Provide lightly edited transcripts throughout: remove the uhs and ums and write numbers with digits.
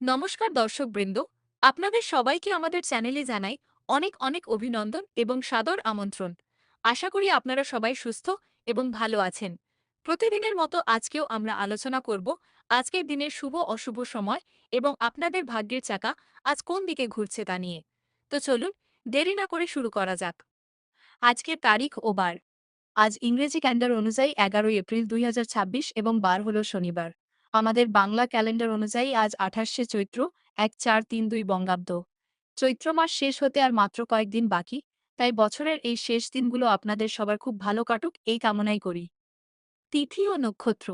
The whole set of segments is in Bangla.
নমস্কার দর্শকবৃন্দ, আপনাদের সবাইকে আমাদের চ্যানেলে জানাই অনেক অনেক অভিনন্দন এবং সাদর আমন্ত্রণ। আশা করি আপনারা সবাই সুস্থ এবং ভালো আছেন। প্রতিদিনের মতো আজকেও আমরা আলোচনা করব আজকের দিনের শুভ অশুভ সময় এবং আপনাদের ভাগ্যের চাকা আজ কোন দিকে ঘুরছে তা নিয়ে। তো চলুন, দেরি না করে শুরু করা যাক। আজকের তারিখ ও বার। আজ ইংরেজি ক্যালেন্ডার অনুযায়ী 11 এপ্রিল 2026 এবং বার হল শনিবার। আমাদের বাংলা ক্যালেন্ডার অনুযায়ী আজ 28শে চৈত্র 1432 বঙ্গাব্দ। চৈত্র মাস শেষ হতে আর মাত্র কয়েকদিন বাকি, তাই বছরের এই শেষ দিনগুলো আপনাদের সবার খুব ভালো কাটুক এই কামনাই করি। তিথি ও নক্ষত্র।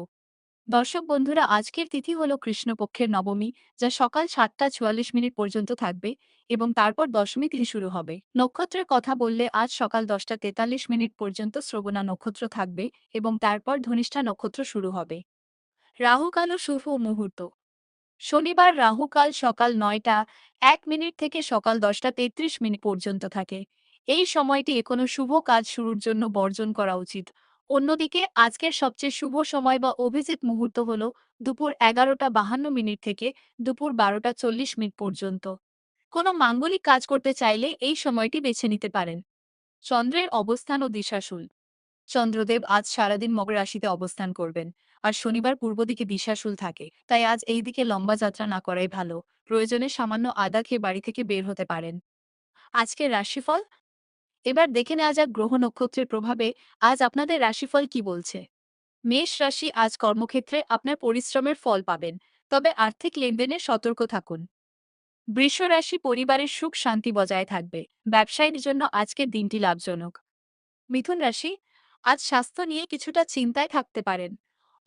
দর্শক বন্ধুরা, আজকের তিথি হল কৃষ্ণপক্ষের নবমী, যা সকাল 7টা 44 মিনিট পর্যন্ত থাকবে এবং তারপর দশমী তিথি শুরু হবে। নক্ষত্রের কথা বললে আজ সকাল 10টা 43 মিনিট পর্যন্ত শ্রবণা নক্ষত্র থাকবে এবং তারপর ধনিষ্ঠা নক্ষত্র শুরু হবে। রাহুকাল ও শুভ মুহূর্ত। শনিবার রাহুকাল সকাল 9টা 1 মিনিট থেকে সকাল 10টা 33 মিনিট পর্যন্ত থাকে। এই সময়টি কোনো শুভ কাজ শুরুর জন্য বর্জন করা উচিত। অন্যদিকে আজকের সবচেয়ে শুভ সময় বা অভিজিৎ মুহূর্ত হল দুপুর 11টা 52 মিনিট থেকে দুপুর 12টা 40 মিনিট পর্যন্ত। কোনো মাঙ্গলিক কাজ করতে চাইলে এই সময়টি বেছে নিতে পারেন। চন্দ্রের অবস্থান ও দিশাশুল। চন্দ্রদেব আজ সারাদিন মকর রাশিতে অবস্থান করবেন, আর শনিবার পূর্ব দিকে দিশাশুল থাকে, তাই আজ এই দিকে লম্বা যাত্রা না করাই ভালো। প্রয়োজনে সামান্য আদা খেয়ে বাড়ি থেকে বের হতে পারেন। আজকের রাশিফল। এবার দেখে নেওয়া যাক গ্রহ নক্ষত্রের প্রভাবে আজ আপনাদের রাশিফল কি বলছে। মেষ রাশি, আজ কর্মক্ষেত্রে আপনার পরিশ্রমের ফল পাবেন, তবে আর্থিক লেনদেনে সতর্ক থাকুন। বৃষ রাশি, পরিবারের সুখ শান্তি বজায় থাকবে। ব্যবসায়ীর জন্য আজকের দিনটি লাভজনক। মিথুন রাশি, আজ স্বাস্থ্য নিয়ে কিছুটা চিন্তায় থাকতে পারেন,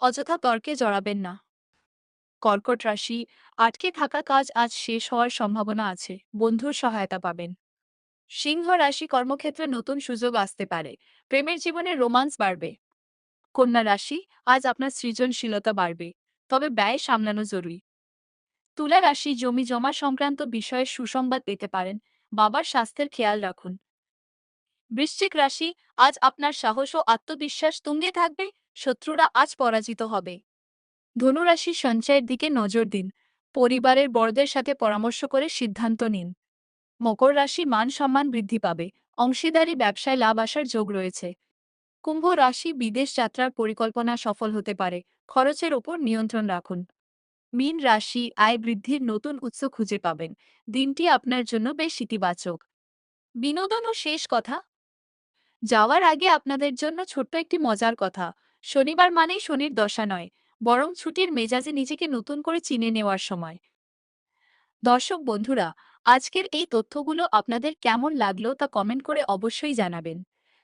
অযথা তর্কে জড়াবেন না। কর্কট রাশি, আটকে থাকা কাজ আজ শেষ হওয়ার সম্ভাবনা আছে, বন্ধুর সহায়তা পাবেন। সিংহ রাশি, কর্মক্ষেত্রে নতুন সুযোগ আসতে পারে, প্রেমের জীবনে রোমান্স বাড়বে। কন্যা রাশি, আজ আপনার সৃজনশীলতা বাড়বে, তবে ব্যয় সামলানো জরুরি। তুলা রাশি, জমি জমা সংক্রান্ত বিষয়ে সুসংবাদ পেতে পারেন, বাবার স্বাস্থ্যের খেয়াল রাখুন। বৃশ্চিক রাশি, আজ আপনার সাহস ও আত্মবিশ্বাস তুঙ্গে থাকবে, শত্রুরা আজ পরাজিত হবে। ধনুরাশি, সঞ্চয়ের দিকে নজর দিন, পরিবারের বড়দের সাথে পরামর্শ করে সিদ্ধান্ত নিন। মকর রাশি, মান সম্মান বৃদ্ধি পাবে, অংশীদারি ব্যবসায় লাভ আসার যোগ রয়েছে। কুম্ভ রাশি, বিদেশ যাত্রার পরিকল্পনা সফল হতে পারে, খরচের ওপর নিয়ন্ত্রণ রাখুন। মীন রাশি, আয় বৃদ্ধির নতুন উৎস খুঁজে পাবেন, দিনটি আপনার জন্য বেশ ইতিবাচক। বিনোদন ও শেষ কথা। যাওয়ার আগে আপনাদের জন্য ছোট্ট একটি মজার কথা। শনিবার মানেই শনির দশা নয়, বরং ছুটির মেজাজে নিজেকে নতুন করে চিনে নেওয়ার সময়। দর্শক বন্ধুরা, আজকের এই তথ্যগুলো আপনাদের কেমন লাগলো তা কমেন্ট করে অবশ্যই জানাবেন।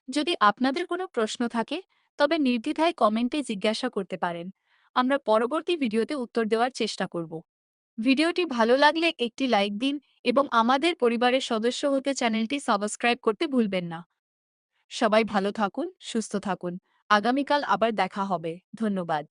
যদি আপনাদের কোনো প্রশ্ন থাকে, তবে নির্দ্বিধায় কমেন্টে জিজ্ঞাসা করতে পারেন। আমরা পরবর্তী ভিডিওতে উত্তর দেওয়ার চেষ্টা করব। ভিডিওটি ভালো লাগলে একটি লাইক দিন এবং আমাদের পরিবারের সদস্য হতে চ্যানেলটি সাবস্ক্রাইব করতে ভুলবেন না। সবাই ভালো থাকুন, সুস্থ থাকুন। আগামীকাল আবার দেখা হবে। ধন্যবাদ।